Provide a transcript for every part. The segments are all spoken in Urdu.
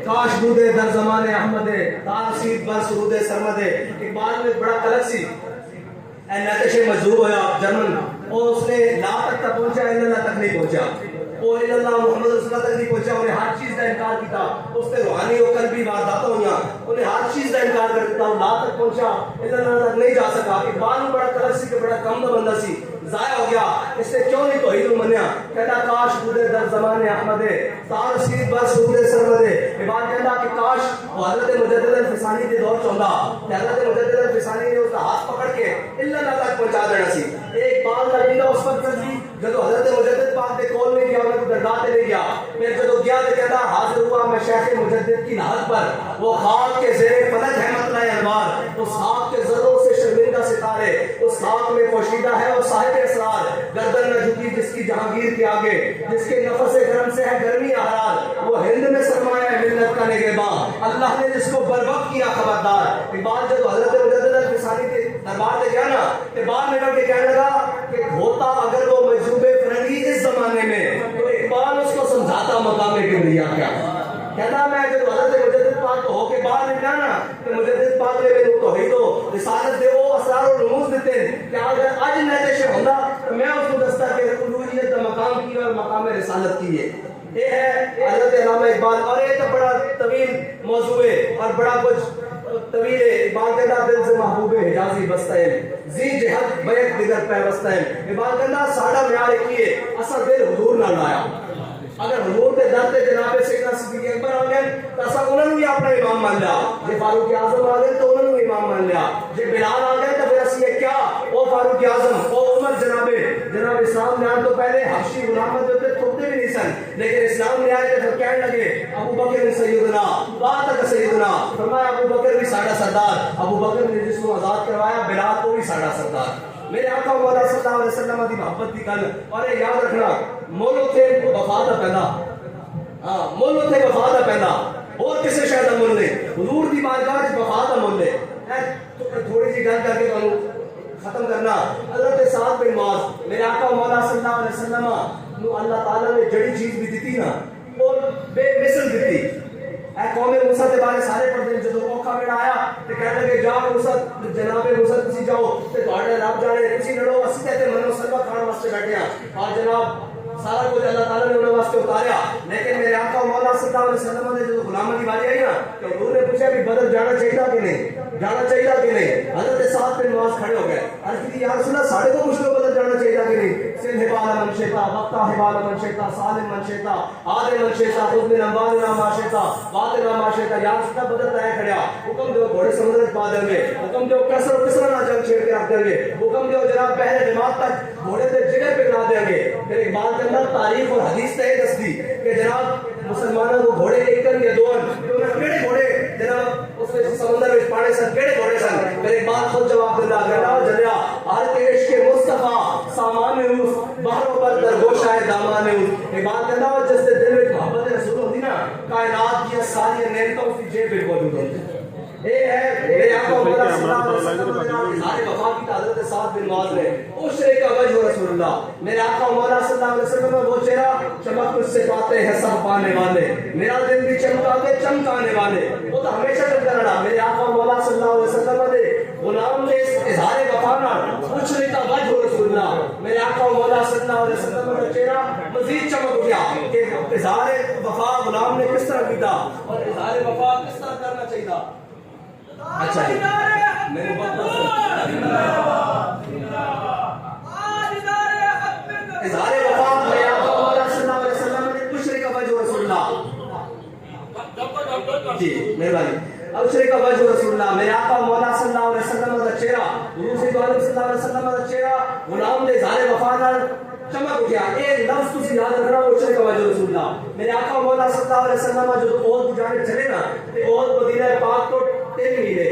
کاش بودے در زمانے احمد تارسید بر سرود سرمد. اقبال میں بڑا قلق سی نتش مجذوب ہویا جرمن اور اس نے لا تک پہنچا اللہ تک نہیں پہنچا وہ اللہ محمد رسول اللہ تک نہیں پہنچا. انہیں ہر چیز کا انکار کیا. اس نے روحانی ہو کر بھی وارداتیں ہوئی. انہیں ہر چیز کا انکار کر دیتا. لا تک پہنچا اللہ تک نہیں جا سکا. اقبال میں بڑا قلق سی کہ بڑا کم بندہ سی ضائع ہو گیا. اس نے کیوں نہیں توحید منیا. کہتا کاش بودے در زمانے احمد تار سید بر سرود سرمد. اقبال کہتا کہ کاش وہ حضرت مجدد الفسانی کے دور چاہتا کہ حضرت مجدد الفسانی نے اس کا ہاتھ پکڑ کے اللہ تک پہنچا دینا سی. ایک بال کا جنہ اس وقت سی جب حضرت مجدد پاک کے کول نہیں گیا انہیں کو درگاہ لے گیا. پھر جب گیا تو کہتا حاضر ہوا میں شیخ مجدد کی نہض پر وہ خاک کے زیر فلک ہے مطلع انوار. اس خاک کے ذروں سے شرمندہ ستارے اس خاک میں پوشیدہ ہے وہ صاحب اسرار. گردن نہ جھکی جس کی جہانگیر کے آگے جس کے نفس گرم سے ہے گرمی احرار. وہ ہند میں سرمایہ ہے ملت کا نگہباں اللہ نے جس کو بر وقت کیا خبردار. اقبال جب حضرت مجدد الفسانی کے دربار سے گیا نا اقبال نے کے کہنے لگا کہ ہوتا اگر وہ مجذوب فرنگی اس زمانے میں تو اقبال اس کو سمجھاتا مقام کبریا کیا. کہنا میں جب حضرت مجدد پاک ہو کے باہر نکلا نا کہ مجدد پاک نے میرے توحید و رسالت دے وہ اسرار و رموز دیتے ہیں کہ اگر اج نتش ہوندا تو میں اس کو دستا کہ الوہیت کا مقام کی اور مقام رسالت کی ہے. یہ ہے حضرت علامہ اقبال. اور یہ تو بڑا طویل موضوع ہے اور بڑا کچھ طویل ہے. اقبال کہتا دل سے محبوب حجازی بستائیں زی جہد بیک دیگر پیوستائیں. اقبال کہتا ساڑا معیار کیے اسا دل حضور نہ لایا. اگر حضور کے در تے جناب سیدنا صدیق اکبر آ گئے تو اسا انہوں نے بھی اپنا امام مان لیا. جے فاروق اعظم آ گئے تو انہوں نے بھی امام مان لیا. جے بلال آ گئے تو پھر اسی یہ کیا او فاروق اعظم او عمر جناب اسلام نے آن تو پہلے حبشی غلامت ہوتے تھوکتے بھی نہیں سن لیکن اسلام نے آئے تو کہنے لگے ابو بکر سیدنا بات سیدنا فرمایا ابو بکر بھی ساڈا سردار. ابو بکر نے جس کو آزاد کروایا بلال کو بھی ساڈا سردار. میرے آقا مولا صلی اللہ علیہ وسلم دی محبت کی گل. اور یہ یاد رکھنا مولو تھے وفا دا پہلا. ہاں مولو تھے وفا دا پہلا اور کسی شاید مول نے حضور دی بارگاہ وچ وفا دا مول ہے. تھوڑی سی گل کر کے تانوں ختم کرنا. حضرت سعد بن معاذ میرے آقا مولا صلی اللہ علیہ وسلم نو اللہ تعالی نے جڑی چیز بھی دیتی نا اور بے مثل دیتی. اے قوم موسیٰ کے بارے سارے پڑھتے ہیں جدو اوکھا بیڑا آیا تو کہنے لگے جا موسیٰ جناب موسیٰ تسی جاؤ تو تہاڈے رب جانے تسی لڑو اسی کہتے منو سلوا کھان واسطے بیٹھے ہیں. اور جناب سارا کچھ اللہ تعالیٰ نے انہوں واسطے اتاریا. لیکن میرے آقا مولا صلی اللہ علیہ وسلم نے جو غلامہ کی باری آئی نا تو حضور نے پوچھا کہ بدر جانا چاہیے کہ نہیں جانا چاہیے کہ نہیں. حضرت سعد بن معاذ کھڑے ہو گئے عرض کی یا رسول اللہ ساڑھے کو مشکل بدر جانا چاہیے کہ نہیں. سن حبال من شیطا وقتا حبال من شیطا سالم من شیطا آدم من شیطا خود من انباننا ما شیطا بادنا ما شیطا. یا رسول اللہ بدر طے کھڑیا حکم دو گھوڑے سمندر پا دیں گے. حکم دو کسرا نہ جنگ چھیڑ کے رکھ دیں گے. حکم دو جناب پہلے جماعت تک گھوڑے سے جگہ پہ لا دیں گے. پھر اقبال کے اندر تاریخ اور حدیث تے دستی کہ جناب مسلمانوں کو گھوڑے ایک یا دو کیڑے گھوڑے جناب اس میں سمندر میں پانے سن کیڑے گھوڑے سن. پھر ایک بات خود جواب دے گا جلیا ہر کے عشق مصطفیٰ سامان روس باہروں پر درگوش آئے دامان روس. ایک بات کہتا ہوں جس سے دل میں محبت رسول ہوتی نا کائنات کی ساری نعمتوں کی جیب میں موجود ہوتی. یہ ہے میرے آقا مولا صلی اللہ علیہ وسلم نے سارے وفا کی حضرت سعد بن معاذ نے اس شے کا وجہ رسول اللہ. میرے آقا مولا صلی اللہ علیہ وسلم میں وہ چہرہ چمک اس سے پاتے ہیں سب پانے والے. میرا دل بھی چمکا کے چمکانے والے وہ تو ہمیشہ چمکا رہا. میرے آقا مولا صلی اللہ علیہ وسلم نے غلام نے اظہار وفا نہ پوچھنے کا وجہ رسول اللہ. میرے آقا مولا صلی اللہ علیہ وسلم کا چہرہ مزید چمک اٹھا کہ اظہار وفا غلام نے کس طرح کیا اور اظہار وفا کس طرح کرنا چاہیے. اچھا میرے وقت اظہار وفا میں آقا مولا صلی اللہ علیہ وسلم نے پوچھنے کا وجہ رسول اللہ. جی مہربانی ابشرے کا وجہ رسول اللہ. میرے آقا مولا صلی اللہ علیہ وسلم کا چہرہ حضور صلی اللہ علیہ وسلم کا چہرہ غلام نے اظہار وفا نال چمک اٹھیا. ایک لفظ تسی یاد رکھنا ابشرے کا وجہ رسول اللہ. میرے آقا مولا صلی اللہ علیہ وسلم جو عہد کی جانب چلے نا تے عہد مدینہ پاک کو 3 میلے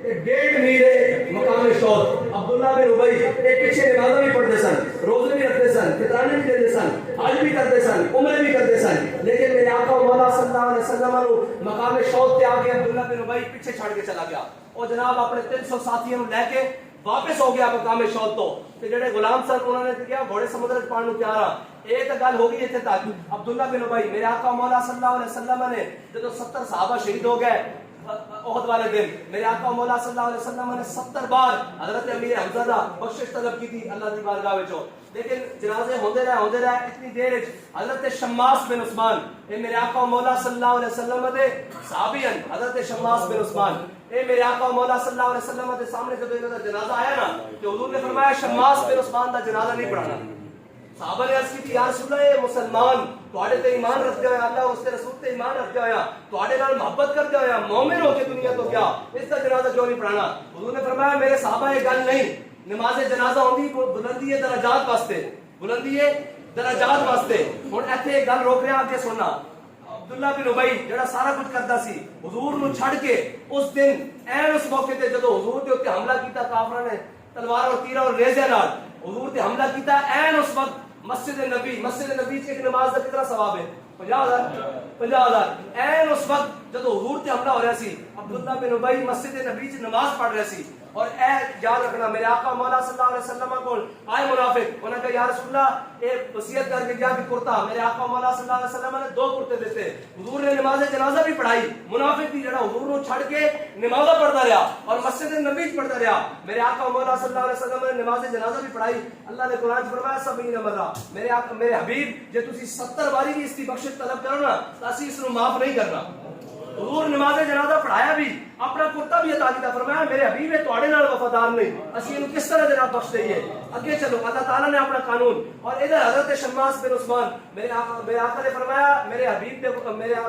1.5 میلے مقام شوق. عبداللہ بن ابی ایک پیچھے نمازیں بھی پڑھتے سن روزے بھی رکھتے سن فطرانے بھی دیتے سن حج بھی کرتے سن عمرے بھی کرتے سن. لیکن میرے آقا مولا صلی اللہ علیہ وسلم نے مقام شوق تے آگے عبداللہ بن ابی پیچھے چھڑ کے چلا گیا اور جناب اپنے 300 ساتھیوں لے کے واپس ہو گیا مقام شوق تو. تے جڑے غلام سن انہوں نے کیا گھوڑے سمندر پانی کیا رہا ایک گل ہو گئی اتنے تک. عبداللہ بن ابی میرے آقا مولا صلی اللہ علیہ وسلم نے جب 70 صحابہ شہید ہو گئے احد والے دن, میرے آقا مولا صلی اللہ علیہ وسلم نے 70 بار حضرت امیر حمزہ دا بخشش طلب کی تھی اللہ دی بارگاہ وچ. لیکن جنازے ہوندے رہے اتنی دیر وچ حضرت شماس بن عثمان اے میرے آقا مولا صلی اللہ علیہ وسلم دے صحابی ہیں, حضرت شماس بن عثمان اے میرے آقا مولا صلی اللہ علیہ وسلم دے سامنے جب انہاں دا جنازہ آیا نا کہ حضور نے فرمایا شماس بن عثمان دا جنازہ نہیں پڑھانا. صحابہ نے عرض کی تھی یا رسول اللہ اے مسلمان تواڈے تے ایمان رکھدے ہویا, اللہ اس کے رسول تے ایمان رکھدے ہویا, تواڈے نال محبت کردے ہویا, مومن ہو کے دنیا تو کیا اس دا جنازہ کیوں نہیں پڑھانا. حضور نے فرمایا میرے صحابہ یہ گل نہیں, نماز جنازہ ہوندی بلندی ہے درجات واسطے, بلندی ہے درجات واسطے. ہن ایتھے ایک گل روک رہا آگے سننا. عبداللہ بن ابی جڑا سارا کچھ کرتا سی حضور نو چھڑ کے اس دن این اس موقع تے جدو حضور دے اوتے حملہ کیتا کافراں نے تلوار اور تیرا اور نیزے نال حضور تے حملہ کیتا, این اس وقت مسجد نبی ایک نماز کا کتنا ثواب ہے 50,000. این اس وقت جب حضور تے حملہ ہو رہا سی عبداللہ بن ابی مسجد نبی چ نماز پڑھ رہا سی, اور اے یاد رکھنا میرے آقا مولا صلی اللہ علیہ وسلم کو آئے منافق انہوں نے کہا یا رسول اللہ اے وصیت کر کے کیا بھی کرتا. میرے آقا مولا صلی اللہ علیہ وسلم نے 2 کرتے دیتے. حضور نے نماز جنازہ بھی پڑھائی, منافق بھی جڑا حضور کو چھڑ کے نمازہ پڑھتا رہا اور مسجد نبی پڑھتا رہا. میرے آقا مولا صلی اللہ علیہ وسلم نے نماز جنازہ بھی پڑھائی. اللہ نے قرآن فرمایا 70 مرہ میرے آقا میرے حبیب جے تسی 70 باری بھی اس کی بخشش طلب کرو نا تو اسی اس کو معاف نہیں کرنا. حضور نماز جنازہ پڑھایا بھی, اپنا کرتا بھی عطا کیتا, فرمایا میرے حبیب ہے تواڈے نال وفادار نہیں, اسی انہوں کس طرح جناب بخش دئیے. اگے چلو اللہ تعالیٰ نے اپنا قانون. اور ادھر حضرت شماس بن عثمان میرے آقا نے فرمایا میرے حبیب نے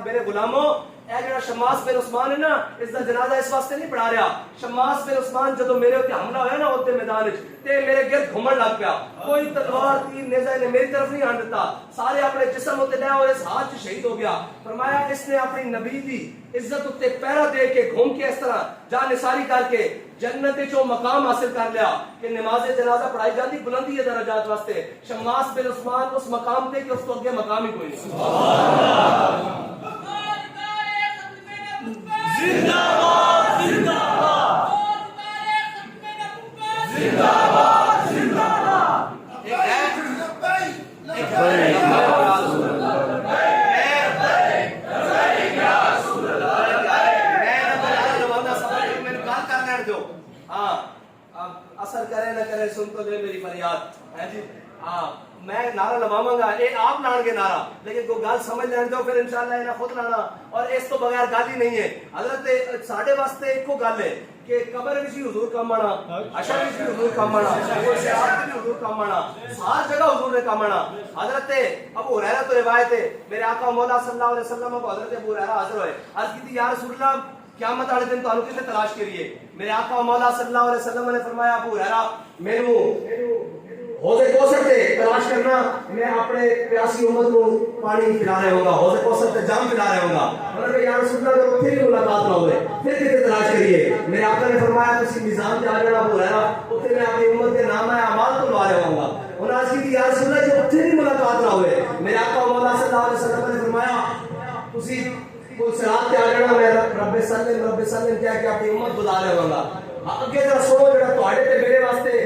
میرے غلاموں اے جڑا شماس بن عثمان ہے نا اس دا جنازہ اس واسطے نہیں پڑھا رہا. شماس بن عثمان جدو میرے اوتے حملہ ہویا نا اوتے میدان وچ تے میرے گرد گھومن لگ پیا, کوئی تلوار تیر نیزہ نے میری طرف نہیں آن دیتا, سارے اپنے جسم ہوتے لے اور اس ہاتھ شہید ہو گیا. فرمایا اس نے اپنی نبی دی عزت اتے پہرا دے کے گھوم کے اس طرح جان نثاری کر کے جنت جو مقام حاصل کر لیا کہ نماز جنازہ پڑھائی جاتی بلندی ہے درجات واسطے. شماس بن عثمان اس مقام تے کہ اس کو اگے مقام ہی کوئی نہیں. زندہ باد زندہ باد زندہ باد زندہ باد. اثر کرے نہ کرے سن تو لے میری فریاد ہے جی. میں نعرہ لواواں گا, اے آپ لان گے نعرہ, لیکن کوئی گل سمجھ لین دو پھر انشاءاللہ انہاں خود لانا. اور اس تو بغیر گل ہی نہیں ہے. حضرت ساڈے واسطے ایک گل ہے کہ قبر وچ بھی حضور کام آنا, عشر وچ بھی حضور کام آنا, صراط بھی حضور کام آنا, ہر جگہ حضور نے کام آنا. حضرت ابو ہریرہ تو روایت ہے میرے آقا مولا صلی اللہ علیہ وسلم کو حضرت ابو ہریرہ حاضر ہوئے, عرض کی یا رسول اللہ قیامت والے دن تانوں کسے تلاش کریے. میرے آقا مولا صلی اللہ علیہ وسلم نے فرمایا ابو ہریرہ مینوں حوض کوثر تے تلاش کرنا, میں اپنے پیاسی امت کو پانی پلا رہا ہوں گا, حوض کوثر تے جام پلا رہا ہوں گا. انہوں نے کہا یا رسول اللہ اگر پھر ملاقات نہ ہوئے پھر کتے تلاش کریے. میرے آقا نے فرمایا تسی میزان تے آ جانا ابو ہریرہ, اوتھے میں اپنی امت کے نام اعمال تو لوا رہا ہوں گا. انہوں نے کہا یا رسول اللہ جب اوتھے بھی ملاقات نہ ہوئے, میرے آقا مولا صلی اللہ علیہ وسلم نے فرمایا تسی کوئی صراط تے آ جانا, میں رب سلم کہہ کے اپنی امت بلا رہا ہوں گا. اگے ذرا سنو جڑا تواڈے تے میرے واسطے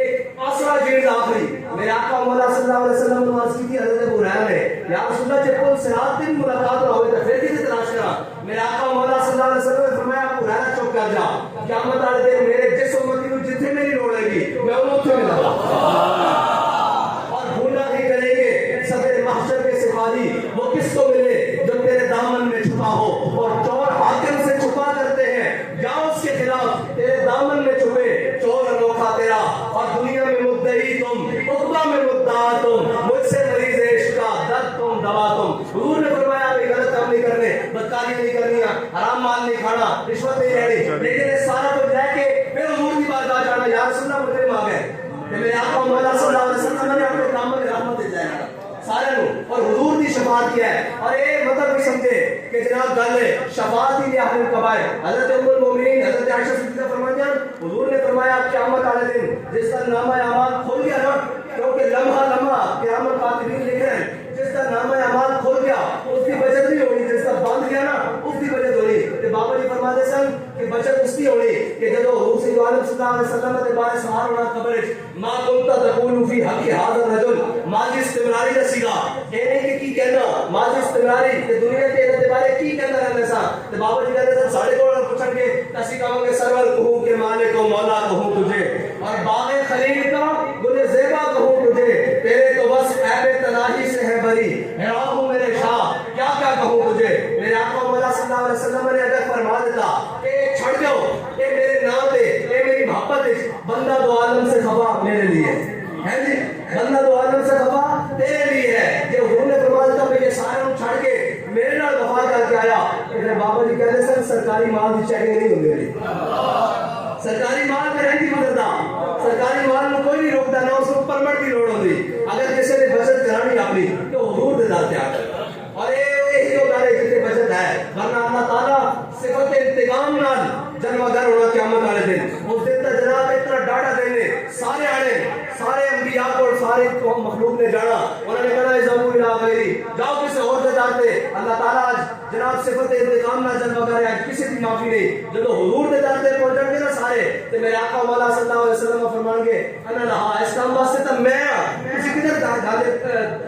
ایک آسرا چیز آخری. میرے آقا مولا صلی اللہ علیہ وسلم نے عرض کی حضرت ابو ہریرہ نے یا رسول اللہ جب کوئی صراط دن ملاقات نہ ہوئے تو پھر کسی تلاش کرا. میرے آقا مولا صلی اللہ علیہ وسلم نے فرمایا ابو ہریرہ چپ کر جا, قیامت والے دن میرے جس امتی کو جتنے میری لوڑ ہے گی میں انہیں اتنے ملا گا. اور بھولا نہیں کریں گے صدر محشر کے سپاہی وہ کس کو ملے جو تیرے دامن میں چھپا ہو, اور چور حاکم سے چھپا کرتے ہیں یا اس کے خلاف تیرے دامن میں چھپے چور انوکھا تیرا, اور دنیا میں مدعی تم عقبہ میں مدعا تم, مجھ سے مریض عشق کا درد تم دوا تم. حضور نے فرمایا کوئی غلط کام نہیں کرنے, بدکاری نہیں کرنی, حرام مال نہیں کھانا, رشوت نہیں لینی, لیکن یہ سارا کچھ رہ کے پھر حضور کی بارگاہ جانا. یا رسول اللہ مجھے مانگ ہے کہ میرے آقا مولا صلی اللہ علیہ وسلم نے اپنے دامن میں رحمت دے جائے سارے لوگ, اور حضور کی شفاعت کیا ہے. اور یہ مطلب بھی سمجھے کہ جناب گل ہے شفاعت ہی اہل القبائر. حضرت ام المومنین حضرت عائشہ صدیقہ فرماتی ہیں حضور نے فرمایا قیامت والے دن جس کا نامہ اعمال کھل گیا نا, کیونکہ لمحہ لمحہ قیامت کاتبین لکھ رہے ہیں, جس کا نامہ اعمال کھل گیا اس کی بچت نہیں ہونی, جس کا بند گیا نا اس کی بچت ہونی. تو بابا جی فرماتے سن کہ بچت اس کی ہونی کہ جب حضور صلی اللہ اللہ علیہ وسلم دے بارے سوال ہونا قبر ما کنت تقول فی حق هذا الرجل ماضی استمراری دا سیگا اے نہیں کہ کی کہنا ماضی استمراری تے دنیا تے دے بارے کی کہنا رہنا سا تے بابا جی کہتے ہیں ساڑھے کو پوچھن کے اسی کہوں گے سرور کہوں کہ مالک و مولا کہوں تجھے اور باغ خلیل کا گل زیبا کہوں تجھے تیرے تو بس عیب تناہی سے ہے بری حیران ہوں میرے شاہ کیا کیا کہوں تجھے میرے آقا مولا صلی اللہ علیہ وسلم نے اگر فرما دیتا کہ چھڑ جاؤ اے میرے نام دے اے میری محبت بندہ دو عالم سے خفا میرے لیے ہے جی بندہ دو عالم سے خفا تیرے لیے ہے جو حضور نے فرما دیتا کہ یہ سارے ہم چھڑ کے میرے نال وفا کر کے آیا پھر بابا جی کہتے سر سرکاری مال کی چیکنگ نہیں ہوندی میری سرکاری مال میں رہتی گزرتا سرکاری مال میں کوئی نہیں روکتا نہ اس کو پرمٹ کی لوڑ ہوتی اگر کسی نے بچت کرانی اپنی تو حضور دے داتے آ کر اور یہ جو دارے جتنے بچت ہے ورنہ اللہ تعالیٰ صفت انتقام نال جنوہ گر ہونا قیامت والے دن اس دن تا جناب اتنا ڈاٹا دینے سارے آنے سارے انبیاء کو اور سارے مخلوق نے جانا انہوں نے کہا ازمو الہ غیری جاؤ کسے اور سے جاتے اللہ تعالیٰ آج جناب صفت انتقام نہ جنوہ گر ہے کسی کی معافی نہیں جب حضور دے جاتے پہنچن گے نا سارے تو میرے آقا مولا صلی اللہ علیہ وسلم فرمان گے انا لہا اس کام واسطے تب میں کسی کدھر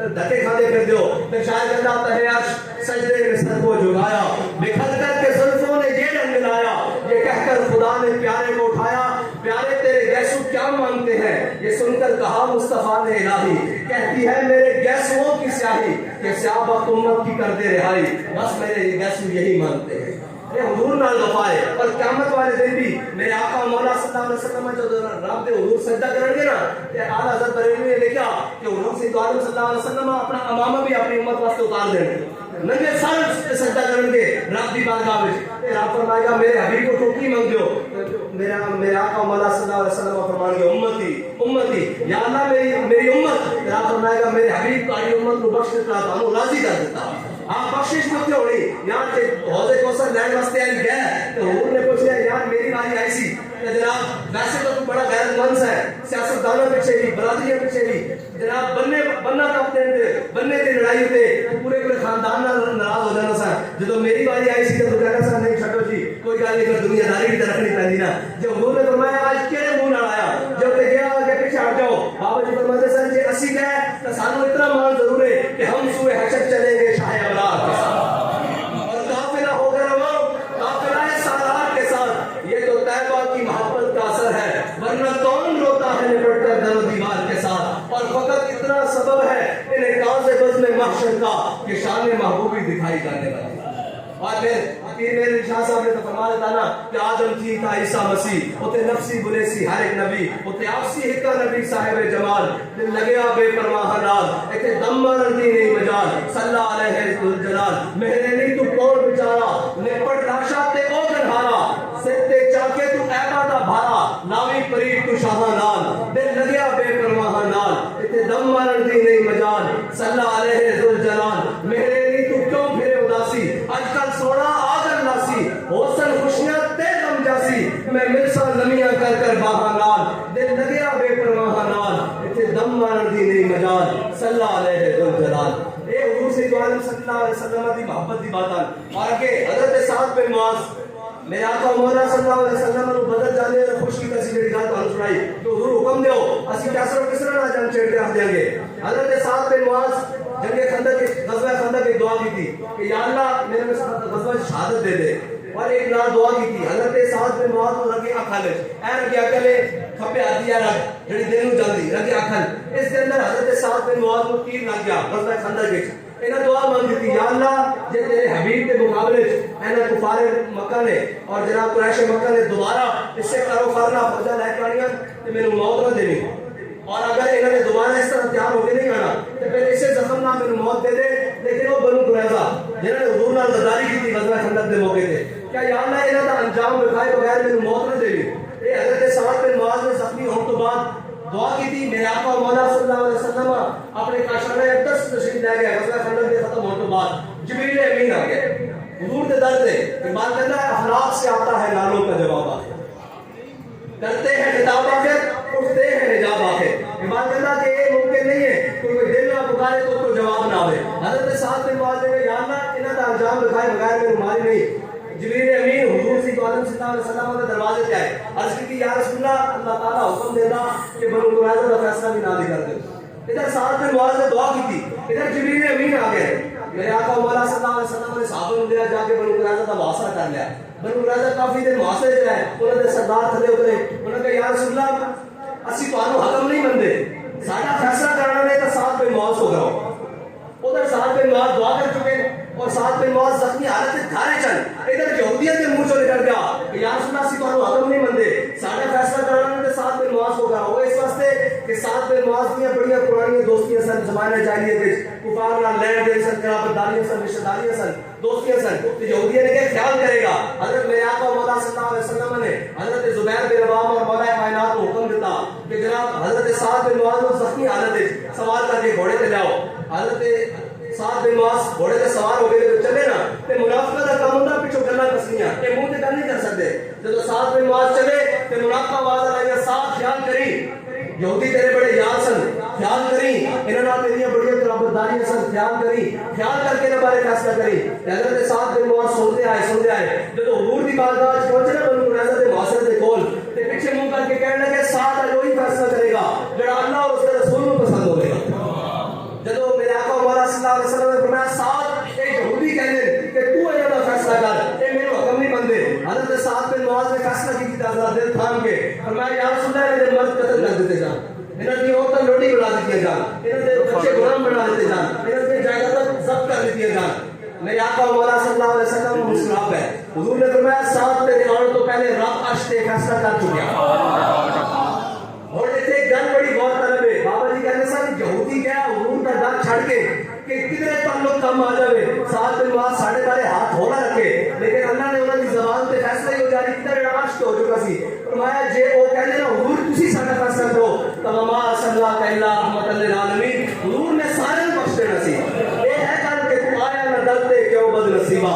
دھکے کھانے پھر دیو پھر شاید کہتا آتا ہے آج سجدے میں سر کو جھکایا بکھل کر کے زلفوں نے یہ ڈنگ لایا یہ کہہ کر خدا نے پیارے کو اٹھایا پیارے تیرے گیسو کیا مانگتے ہیں یہ سن کر کہا مصطفیٰ نے الہی کہتی ہے میرے گیسوں کی سیاہی کہ سیاہ وقت امت کی کر دے رہائی بس میرے گیسو یہی مانگتے ہیں یہ حضور نال وفائے اور قیامت والے دن بھی میرے آقا مولا صلی اللہ علیہ وسلم جو رب دے حضور سجدہ کرن گے نا کہ اعلیٰ حضرت بریلوی نے لکھا کہ حضور صلی اللہ علیہ وسلم اپنا امامہ بھی اپنی امت واسطے اتار دیں گے ننگے سر سجدہ کرن گے رب دی بارگاہ وچ تے رب فرمائے گا میرے حبیب کو ٹوکی مانگ دیو میرے آقا مولا صلی اللہ علیہ وسلم فرمائیں گے امتی یا اللہ میری امت رب فرمائے گا میرے حبیب تاری امت کو بخش دیتا ہوں راضی کر دیتا آپ بخشش مت ہونی یار حوض کوثر لین واسطے آئی گئے تو حضور نے پوچھ لیا یار میری باری آئی سی کہ جناب ویسے تو تم بڑا غیرت مند ہے سیاست دانوں پیچھے بھی برادریاں پیچھے بھی جناب بننا کب دے بننے کی لڑائی ہوتے پورے خاندان ناراض ہو جانا سا جب میری باری آئی سی تو کہنا سا نہیں چھٹو جی کوئی گل نہیں دنیا داری کی طرف نہیں پہنی نا جب حضور نے فرمایا آج کہڑے منہ نہ آیا جب کہ گیا آگے پیچھے ہٹ جاؤ بابا جی فرماتے سر جی اسی کہے تو سانو اتنا مان ضرور ہے کہ ہم سوئے حشر چلیں گے شاہ ابرار کے ساتھ اور قافلہ ہو کر رواں قافلہ سالار کے ساتھ یہ تو طیبہ کی محبت کا اثر ہے ورنہ کون روتا ہے لپٹ کر در و دیوار کے ساتھ اور فقط اتنا سبب ہے انہیں کاز بزم محشر کا کہ شان محبوبی دکھائی جانے والی اور پھر پیر میرے شاہ صاحب نے تو فرما دیتا نا کہ آدم تھی تھا عیسیٰ مسیح اتے نفسی بلے سی ہر ایک نبی اتے آپسی ہکا نبی صاحب جمال دل لگیا بے پرواہ نال اتے دم مرندی نہیں مجال صلی علیہ جلال مہرے نہیں تو کون بچارا نپٹ راشا تے او گنہارا ستے چاکے تو ایبا دا بھارا ناوی پرید تو شاہ نال دل لگیا بے پرواہ نال اتے دم مرندی نہیں مجال صلی علیہ جلال مہرے نہیں تو کیوں پھرے اداسی آج کل سوڑا آگر لاسی حسن خوشیاں تیز ہم جاسی میں مرسا نمیاں کر کر باہا نال دل لگیا بے پرواہ نال اتنے دم ماندی نہیں مجال صلی اللہ علیہ وسلم اے حضور صلی اللہ علیہ وسلم دی محبت دی باتاں اور کہ حضرت سعد بن معاذ میرے آقا مولا صلی اللہ علیہ وسلم نے بدل جانے اور خوش کی کسی میری گل تو سنائی تو حضور حکم دیو اسی کیسر و کسرا نہ جان چھیڑ کے رکھ دیں گے حضرت سعد بن معاذ جنگ خندق غزوہ خندق کی دعا کی تھی کہ یا اللہ میرے غزوہ شہادت دے دے اور ایک نار دعا کی تھی حضرت سعد بن معاذ کو رکھے اکھل اے رکھے اکھل کھپے آدھی رکھ جڑی دینوں جاندی رکھے اکھل اس کے اندر حضرت سعد بن معاذ کو تیر لگ گیا غزوہ خندق وچ انہاں دعا مانگی تھی یا اللہ جے تیرے حبیب کے مقابلے انہاں کفار مکہ نے اور جناب قریش مکہ نے دوبارہ اس سے کرو فرنا فوجا لے کے آنی تے مینوں موت نہ دینی اور اگر انہوں نے دوبارہ اس طرح تیار ہو کے نہیں آنا تو پھر اسے زخم نہ مینوں موت دے دے لیکن وہ بنو قریظہ جنہوں نے حضور نال غداری کی تھی غزوہ خندق دے موقع تے کیا یا اللہ انہاں دا انجام دکھائے بغیر مینوں موت نہ دے اے حضرت سعد بن معاذ نے زخمی ہونے تو بعد دعا کی تھی میرے آقا مولا صلی اللہ علیہ وسلم اپنے کاشانہ اقدس تشریف لے گئے غزوہ خندق کے ختم ہونے کے بعد جبریل امین آ گئے حضور کے در سے ایمان کرنا ہے اخلاق سے آتا ہے نالوں کا جواب آخر کرتے ہیں خطاب آخر اٹھتے ہیں حجاب آخر ایمان کرنا کہ یہ ممکن نہیں ہے کوئی دل نہ پکارے تو جواب نہ آئے حضرت سعد بن معاذ نے یا اللہ انہاں دا انجام دکھائے بغیر میں ماری نہیں جبریل امین حضور صلی اللہ علیہ وسلم کے دروازے پہ جائے. عرض کی یا رسول اللہ, اللہ تعالیٰ حکم دینا کہ بنو قریظہ کا فیصلہ بھی نازل کر دے. ادھر سعد بن معاذ نے دعا کی تھی, ادھر جبریل امین آ گئے. میرے آقا مولا صلی اللہ علیہ وسلم نے صحابہ نے لیا جا کے بنو قریظہ کا محاصرہ کر لیا. بنو قریظہ کافی دن محاصرے چ رہے, انہوں نے سردار تھلے اترے, انہوں نے کہا یا رسول اللہ اسی تانوں حکم نہیں مندے, ساڈا فیصلہ کرنا ہے تو سعد بن معاذ کو کراؤ. ادھر سعد بن معاذ دعا کر چکے اور سعد بن معاذ زخمی حالت میں گھارے چل. ادھر یہودیت کے منہ چوں نکل گیا کہ یا رسول اللہ اسی تانوں حکم نہیں مندے, ساڈا فیصلہ کرنا ہے تو سعد بن معاذ کو کراؤ. وہ اس واسطے کہ سعد بن معاذ کی بڑی پرانی دوستیاں سن, زمانے جاہلیت وچ کفار نال لین دین سن, قرابت داریاں سن, رشتہ داریاں سن, دوستیاں سن. تو یہودیت نے کیا خیال کرے گا. حضرت میرے آقا مولا صلی اللہ علیہ وسلم نے حضرت زبیر بن عوام اور مولا کائنات کو حکم دیتا کہ جناب حضرت سعد بن معاذ کو زخمی حالت میں سوار کر کے گھوڑے پہ لاؤ. حضرت سعد بن معاذ گھوڑے پہ سوار ہو گئے تو چلے نا تے منافقہ دا کام ہوندا پیچھے گلاں کسنیاں, اے منہ تے گل نہیں کر سکتے. جب سعد بن معاذ چلے تے منافقہ آواز آئی سعد خیال کری یہودی تیرے بڑے یار سن, خیال کری انہاں نال تیریاں بڑیاں قرابت داریاں سن, خیال کری, خیال کر کے انہاں بارے فیصلہ کری. حضرت سعد بن معاذ سنتے آئے جب حضور دی بارگاہ وچ پہنچے نا بنو قریظہ دے محاصرے دے کول تے پیچھے منہ کر کے کہنے لگے سعد اج وہی فیصلہ کرے گا جڑا اللہ اور اس کے رسول کو پسند ہوے گا. جب میرے آقا مولا صلی اللہ علیہ وسلم نے فرمایا سعد اے یہودی کہندے کہ تو انہاں دا فیصلہ کر, اے میرے حکم نہیں بندے. حضرت سعد بن معاذ نے فیصلہ کیتا, ذرا دل تھام کے فرمایا یا رسول اللہ انہاں دے مرد قتل کر دیتے جان, انہاں دی عورتاں لوٹی بنا دیتی جان, انہاں دے بچے غلام بنا دیتے جان, انہاں دی جائیداد ضبط کر دیتی جان. میرے آقا مولا صلی اللہ علیہ وسلم مسکرا پے. حضور نے فرمایا سعد تیرے آنے تو پہلے رب عرش تے فیصلہ کر چکا. اور اتنے گل بڑی غور طلب ہے. بابا جی کہتے سن یہودی کیا حضور کا ڈر چھڑ کے کہ کدھر تعلق کم آ جائے, سعد بن معاذ ساڑھے بارے ہاتھ ہونا رکھے, لیکن اللہ نے انہوں کی زبان تے فیصلہ ہی ہو جاری کیتا جڑا عرش تے ہو چکا سی. فرمایا جے او کہندے نا حضور تسی ساڈا فیصلہ کرو تو ما صلی اللہ الا رحمت للعالمین, حضور نے سارے بخش دینا سی. اے ہے گل کہ تو آیا نہ دلتے کیوں بد نصیبا,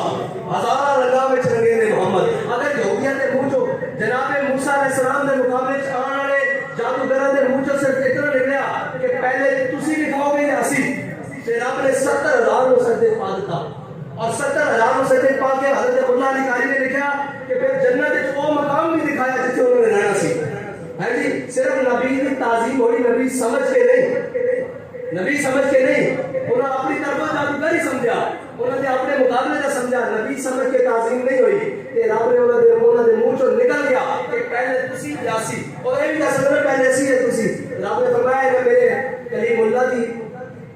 ہزار رنگاں وچ رنگے نے محمد. اگر یہودیت دے منہ چوں جناب موسیٰ علیہ السلام دے مقابلے وچ آن والے جادوگراں دے منہ چوں صرف اتنا نکلیا کہ پہلے تسی لکھاؤ گے یا اسی, تے رب نے 70,000 نو سجدے پا دیتا اور 70,000 نو سجدے پا کے حضرت اللہ علی قاری نے لکھا کہ پھر جنت وچ وہ مقام بھی دکھایا جتھے انہوں نے رہنا سی. ہے جی, صرف نبی کی تعظیم ہوئی, نبی سمجھ کے نہیں, نبی سمجھ کے نہیں, انہوں نے اپنی طرف جادوگر ہی سمجھا, انہوں نے اپنے مقابلے کا سمجھا, نبی سمجھ کے تعظیم نہیں ہوئی. تے رب نے انہوں نے منہ چوں نکل گیا کہ پہلے تسی یاسی, اور یہ بھی کہہ سکتے پہلے سی ہے تسی. رب نے فرمایا کہ میرے کلیم اللہ کی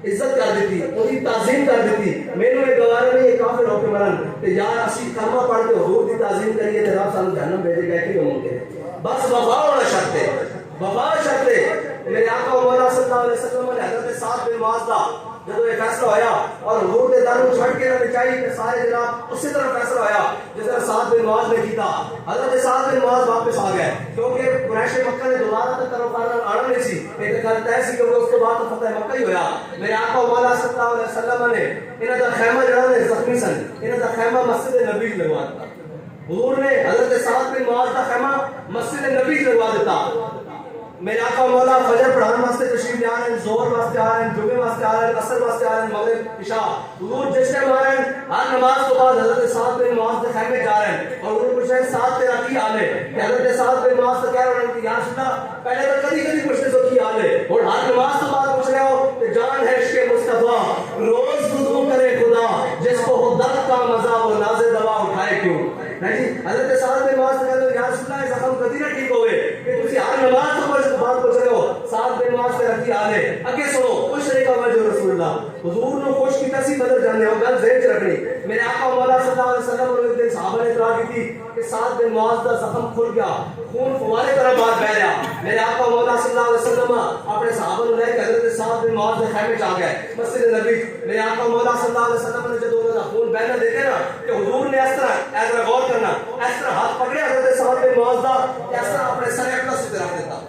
عزت کر دیتی, وہی تعظیم کر دیتی, مینوں یہ گوارا نہیں یہ کافر ہو کے مرن تے یار اسی کلمہ پڑھ کے حضور دی تعظیم کریے تے رب سانوں جہنم بھیجے گا کہ ہوں گے. بس وفا ہونا شرط ہے, وفا شرط ہے. میرے آقا مولا صلی اللہ علیہ وسلم نے حضرت سعد بن معاذ دا جب یہ فیصلہ ہویا اور حضور دے داروں چھڑ کے نہ چاہیے کہ سارے جناب اسی طرح فیصلہ ہویا جس طرح سعد بن معاذ نے کیتا. حضرت سعد بن معاذ واپس آ گئے کیونکہ قریش مکہ نے دوبارہ تک طرف آنا نہیں سی, ایک گل طے سی کیونکہ اس کے بعد فتح مکہ ہی ہویا. میرے آقا مولا صلی اللہ علیہ وسلم نے انہاں دا خیمہ جڑا نے زخمی سن, انہاں دا خیمہ مسجد نبی لگوا دیتا. حضور نے حضرت سعد بن معاذ دا خیمہ مسجد نبی لگوا دیتا. میرے آقا مولا فجر پڑھانے واسطے تشریف لے آ رہے ہیں, ظہر واسطے آ رہے ہیں, جمعے واسطے آ رہے ہیں, عصر واسطے آ رہے ہیں, مغرب عشاء. حضور جس ٹائم آ رہے ہیں ہر نماز کے بعد حضرت سعد بن معاذ کے خیمے جا رہے ہیں اور حضور پوچھ رہے ہیں سعد تیرا کی حال ہے. کہ حضرت سعد بن معاذ سے کہہ رہے ہیں کہ یا رسول اللہ پہلے تو کبھی پوچھتے سو کی حال ہے, اور ہر نماز کے بعد پوچھ رہے ہو کہ جان ہے عشق مصطفیٰ روز وضو کرے خدا جس کو ہو درد کا مزہ وہ ناز دوا اٹھائے کیوں. نہیں جی, حضرت سعد بن معاذ سے کہتے ہیں یا رسول اللہ زخم کبھی نہ ٹھیک ہوئے کہ تسی ہر نماز کے بعد پوچھ رہے ہو سعد بن معاذ سے رکھی حال ہے. اگے سنو خوش رہے گا وجہ رسول اللہ, حضور نے خوش کی تسی بدل جانے ہو گل ذہن چ رکھنی. میرے آقا مولا صلی اللہ علیہ وسلم نے ایک دن صحابہ نے اطلاع کی تھی کہ سعد بن معاذ کا زخم کھل گیا, خون فوارے طرح باہر بہ گیا. میرے آقا مولا صلی اللہ علیہ وسلم اپنے صحابہ نے لے کے حضرت سعد بن معاذ کے خیمے آ گئے مسجد نبی. میرے آقا مولا صلی اللہ علیہ وسلم نے جب انہوں خون بہنا دیکھے نا کہ حضور نے اس طرح غور کرنا, اس طرح ہاتھ پکڑے حضرت سعد بن معاذ دا, اس طرح اپنے سر اقدس سے رکھ دیتا.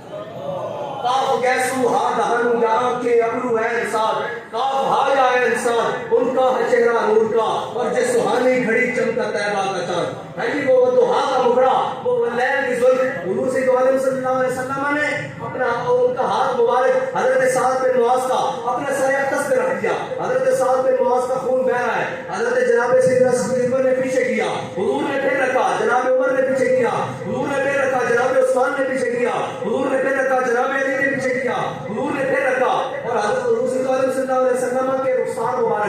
کاف گیسو ہا دہن جہاں کے ابرو ہے انسان, کاف ہا یا ہے انسان ان کا ہے چہرہ نور کا اور جس سہانی گھڑی چمکا طیبہ کا چاند. ہے جی وہ دوہا کا مکڑا وہ لیل کی زلف. حضور صلی اللہ علیہ وسلم نے اپنا ان کا ہاتھ مبارک حضرت سعد بن معاذ کا اپنے سر اقدس پہ رکھ دیا. حضرت سعد بن معاذ کا خون بہ رہا ہے. حضرت جناب سیدنا صدیق نے پیچھے کیا, حضور نے پھر رکھا, جناب عمر نے پیچھے کیا, حضور نے پھر رکھا,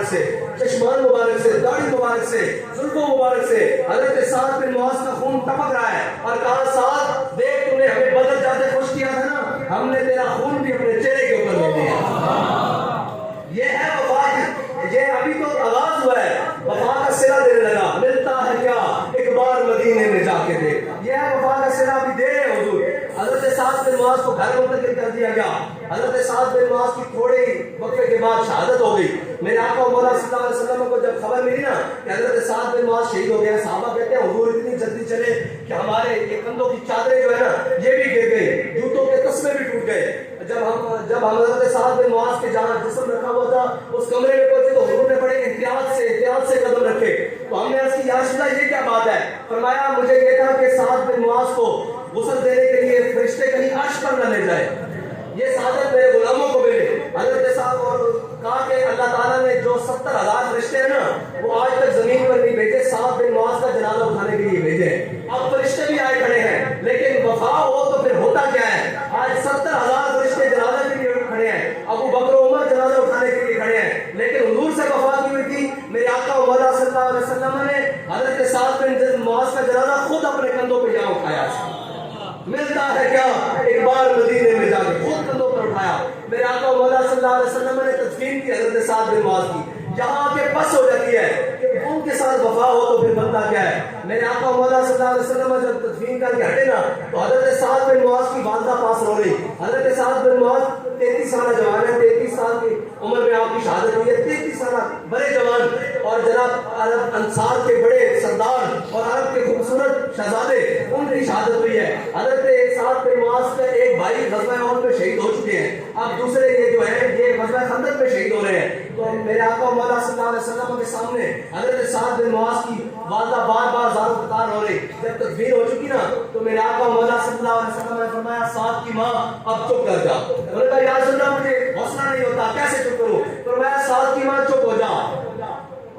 مبارک سے, چشمان مبارک سے, داڑھی مبارک سے, زلفوں مبارک سے حضرت سعد بن معاذ کا خون ٹپک رہا ہے اور کہا سعد دیکھ تو نے ہمیں بدر جاتے خوش کیا تھا نا, ہم نے تیرا خون بھی اپنے چہرے کے اوپر لے لیا. یہ ہے وفا کی, یہ ابھی تو آغاز ہوا ہے, وفا کا صلہ دینے لگا. ملتا ہے کیا ایک بار مدینے میں جا کے دیکھ, یہ ہے وفا کا صلہ ابھی دے رہے ہیں حضور. حضرت سعد بن معاذ کو گھر منتقل کر دیا گیا. حضرت سعد بن معاذ کی تھوڑے ہی وقفے کے بعد شہادت ہو گئی. میرے آقا مولا صلی اللہ علیہ وسلم کو جب خبر ملی نا کہ حضرت سعد بن معاذ شہید ہو گئے, صحابہ کہتے ہیں حضور اتنی جلدی چلے کہ ہمارے یہ کندھوں کی چادریں جو ہے نا یہ بھی گر گئی, جوتوں کے تسمے بھی ٹوٹ گئے. جب ہم حضرت سعد بن معاذ کے جہاں جسم رکھا ہوا تھا اس کمرے میں پہنچے تو حضور نے بڑے احتیاط سے قدم رکھے. تو ہم نے عرض کی یا رسول اللہ یہ کیا بات ہے؟ فرمایا مجھے یہ تھا کہ سعد بن معاذ کو غسل دینے کے لیے فرشتے کہیں عرش پر نہ لے جائے, یہ سعادت میرے غلاموں کو ملے. حضرت صاحب اور کہا کہ اللہ تعالیٰ نے جو 70,000 فرشتے ہیں نا وہ آج تک زمین پر نہیں بھیجے, سعد بن معاذ کا جنازہ اٹھانے کے لیے بھیجے. اب فرشتے بھی آئے کھڑے ہیں لیکن وفا ہو تو پھر ہوتا کیا ہے, آج 70,000 فرشتے جنازہ کے لیے کھڑے ہیں, ابو بکر و عمر جنازہ اٹھانے کے لیے کھڑے ہیں, لیکن حضور سے وفا کی ہوئی تھی. میرے آقا مولا صلی اللہ علیہ وسلم نے حضرت سعد بن معاذ کا جنازہ خود اپنے کندھوں پہ یہاں اٹھایا. ملتا ہے کیا ایک بار مدینے میں جا کے خود کندھوں پر اٹھایا. میرے آقا مولا صلی اللہ علیہ وسلم نے تدفین کی حضرت سعد بن معاذ کی. یہاں کے بس ہو جاتی ہے کہ ان کے ساتھ وفا ہو تو پھر بنتا کیا ہے. میرے آقا مولا صلی اللہ علیہ وسلم جب تدفین کر کے ہٹے نا تو حضرت سعد بن معاذ کی والدہ پاس رو رہی. حضرت سعد بن معاذ 33 سالہ جوان ہے, 33 سال کی عمر میں آپ کی شہادت ہوئی ہے. 33 سالہ بڑے جوان اور جناب عرب انصار کے بڑے سردار اور عرب کے خوبصورت شہزادے ان کی شہادت ہوئی ہے. حضرت سعد بن معاذ کا ایک بھائی غزوہ احد میں شہید ہو چکے ہیں, اب دوسرے یہ جو ہیں یہ غزوہ خندق میں شہید ہو رہے ہیں. تو میرے آقا مولا صلی اللہ علیہ وسلم کے سامنے حضرت سعد بن معاذ کی والدہ بار بار زار پکار ہو رہی. جب تدفین ہو چکی نا تو میرے آقا مولا صلی اللہ علیہ وسلم نے فرمایا سعد کی ماں اب چپ کر جا. انہوں نے کہا یا رسول اللہ مجھے حوصلہ نہیں ہوتا, کیسے چپ کروں؟ فرمایا سعد کی ماں چپ ہو جا.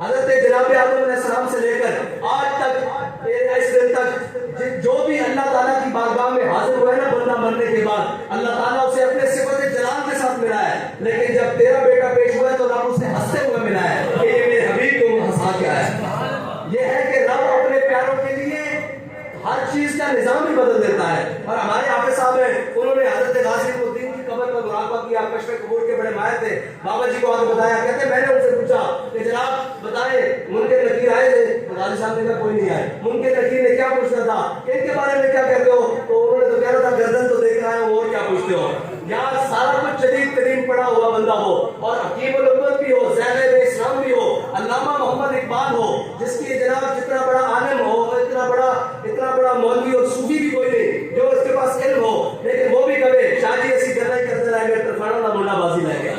حضرت جناب آدم علیہ السلام سے لے کر آج تک اس دن تک جو بھی اللہ تعالیٰ کی بارگاہ میں حاضر ہوا ہے نا بندہ مرنے کے بعد اللہ تعالیٰ اسے اپنے صفت جلال کے ساتھ ملا ہے, لیکن جب تیرا بیٹا پیش ہوا ہے تو رب اسے ہنستے ہوئے ملا ہے کہ یہ میرے حبیب کو ہنسا کیا ہے. یہ ہے کہ رب اپنے پیاروں کے لیے ہر چیز کا نظام بھی بدل دیتا ہے. اور ہمارے حافظ صاحب ہیں انہوں نے حضرت غازی الدین کی قبر کا مراقبہ کیا, کشف قبور کے بڑے ماہر تھے. بابا جی کو آگے بتایا, کہتے میں نے ان سے پوچھا کہ جناب بتائیں منکر نکیر آئے تھے؟ غازی صاحب نے کہا کوئی نہیں آئے. منکر نکیر نے کیا پوچھنا تھا کہ ان کے بارے میں کیا کہتے ہو؟ تو انہوں نے تو کہہ رہا تھا گردن تو دیکھ رہا ہے اور کیا پوچھتے ہو. یار سارا کچھ جدید ترین پڑھا ہوا بندہ ہو اور حکیم الامت بھی ہو, زاہد اسلام بھی ہو, علامہ محمد اقبال ہو, جس کی جناب جتنا بڑا عالم ہو, اتنا بڑا مولوی اور صوفی بھی کوئی نہیں جو اس کے پاس علم ہو, لیکن وہ بھی کبھی شادی ایسی گلائی کرتے رہ گئے طرفانہ نہ منڈا بازی لے گئے.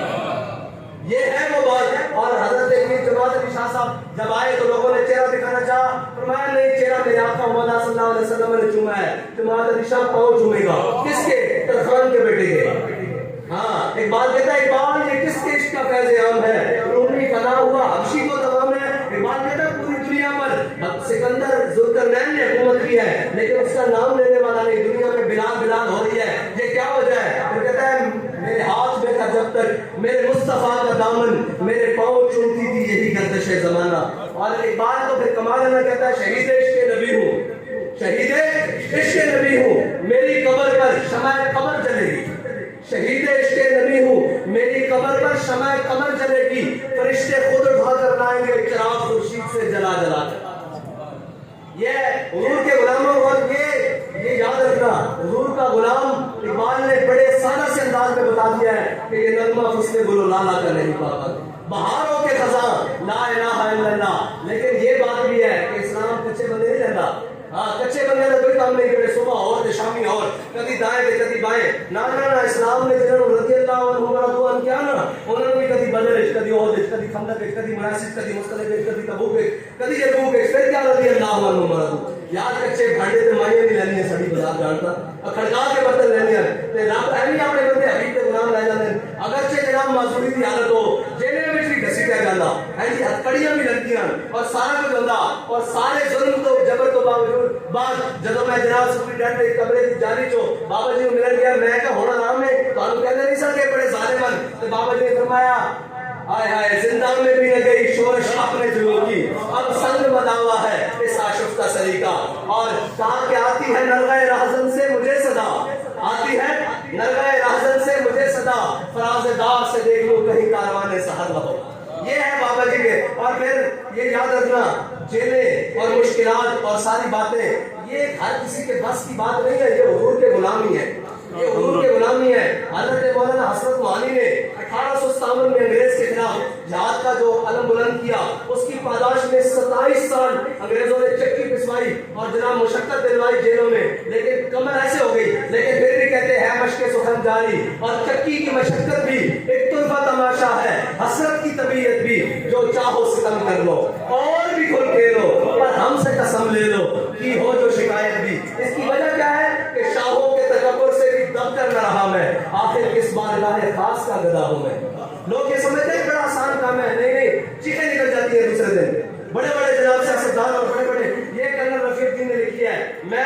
یہ ہے وہ بات. اور حضرت پیر جماعت علی شاہ صاحب جب آئے تو لوگوں نے چہرہ دکھانا چاہا, فرمایا نہیں چہرہ میرے آقا مولا صلی اللہ علیہ وسلم نے چوما ہے. جماعت علی شاہ پاؤں چومے گا کس کے؟ طرفان کے بیٹے کے. ہاں اقبال کہتا ہے اقبال یہ کس کے عشق کا فیض عام ہے, رومی فنا ہوا حبشی کو دوام ہے. اقبال کہتا ہے پوری دنیا پر سکندر ذوالقرنین نے حکومت کی ہے لیکن اس کا نام لینے والا نہیں. دنیا میں بلال ہو رہی ہے, یہ کیا وجہ ہے؟ وہ کہتا ہے میرے ہاتھ میں تھا جب تک میرے مصطفیٰ کا دامن, میرے پاؤں چومتی تھی یہی گردش زمانہ. اور اقبال تو پھر کمال نہ کہتا ہے شہید عشق نبی ہوں, شہید عشق نبی ہوں, میری قبر پر شمع قبر جلے گی. شہید عشق نبی ہوں, میری قبر پر شمع قمر جلے گی. فرشتے خود اٹھا کر لائیں گے چراغ خورشید سے جلا جلا کر. یہ حضور کے غلاموں کو یہ یاد رکھنا, حضور کا غلام اقبال نے بڑے سادہ سے انداز میں بتا دیا ہے کہ یہ نغمہ فصل گل و لالا کا نہیں پاتا, بہاروں کے خزاں لا الہ الا اللہ. لیکن یہ بات بھی ہے کہ اسلام کچے بندے نہیں رہتا. ہاں کچے بندے کا کوئی کام نہیں کرے, صبح اور شامی اور کبھی دائیں دے کبھی بائیں. نہ اسلام نے جنہوں رضی اللہ عنہ رضوان کیا نا انہوں نے بھی کبھی بدر کبھی عہد کبھی خندق کبھی مناسب کبھی مختلف کبھی تبوک کبھی یرموک پھر کیا رضی اللہ عنہ رضوان. یاد کچے بھاڑے تے مائیں نہیں لینی سڑی بازار جانتا کھڑکا کے برتن لینی تے رب ایویں اپنے بندے حبیب تے غلام لے جاندے. اگرچہ جناب معذوری دی حالت ہو جینے وچ بھی گھسی پہ جاندا ہے جی, ہتکڑیاں بھی لگدیاں اور سارا کچھ ہوندا اور سارے ظلم تو جبر تو بعد جدوں میں جناب سپرنٹینڈنٹ دے کمرے دی جاری چو بابا جی نوں ملن گیا, میں کہ ہونا آرام ہے تانوں کہندے نہیں سن کہ بڑے ظالم ہیں. تے بابا جی نے فرمایا آئے ہائے زندہ میں بھی نہ گئی شورش اپنے دلوں کی، اب سنگ بداوا ہے اس آشفتہ سلیقہ، اور کہا کہ آتی ہے نرغہ رہزن سے مجھے صدا، آتی ہے نرغہ رہزن سے مجھے صدا، فراز دار سے دیکھ لوں کہیں کاروان سحر نہ ہو۔ یہ ہے بابا جی کے، اور پھر یہ یاد رکھنا جیلیں اور مشکلات اور ساری باتیں یہ ہر کسی کے بس کی بات نہیں ہے، یہ حضور کے غلامی ہے، یہ حضور کے غلامی ہے۔ حضرت مولانا حسرت معانی نے 1857 میں انگریز کے خلاف جہاد کا جو علم بلند کیا، اس کی پاداش میں 27 سال انگریزوں نے چکی پسوائی اور جناب مشقت دلوائی جیلوں میں، لیکن کمر ایسے ہو گئی، لیکن پھر بھی کہتے ہیں مشق سخن جاری، اور چکی کی مشقت بھی ایک طرفہ تماشا ہے، حسرت کی طبیعت بھی، جو چاہو ستم کر لو اور بھی کھل کھیلو، پر ہم سے قسم لے لو کی ہو جو شکایت بھی۔ اس کی وجہ کیا ہے کہ شاہوں کے تکبر سے بھی دب کر نہ رہا میں، آخر کس بارگاہ خاص کا گدا ہوں میں۔ لوگ یہ سمجھتے ہیں بڑا آسان کام ہے، نہیں نہیں، چیخیں نکل جاتی ہیں دوسرے دن۔ بڑے بڑے جناب سیاستدان اور بڑے بڑے، یہ کرنل رفیق الدین نے لکھی ہے، میں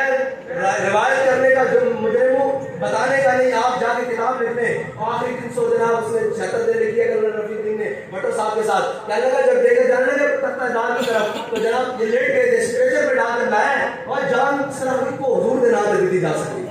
روایت کرنے کا جو مجرم ہوں، بتانے کا نہیں، آپ جا کے کتاب لکھ لیں۔ اور آخری 300 جناب اس نے 76 دن لکھی ہے کرنل رفیق الدین نے بھٹو صاحب کے ساتھ۔ کہنے لگا جب دیکھے جانے لگے تختہ دار کی طرف، تو جناب یہ لیٹ گئے تھے، اسٹریچر پہ ڈال کر لائے اور جان صرف کو حضور کے نام دی جا سکتی،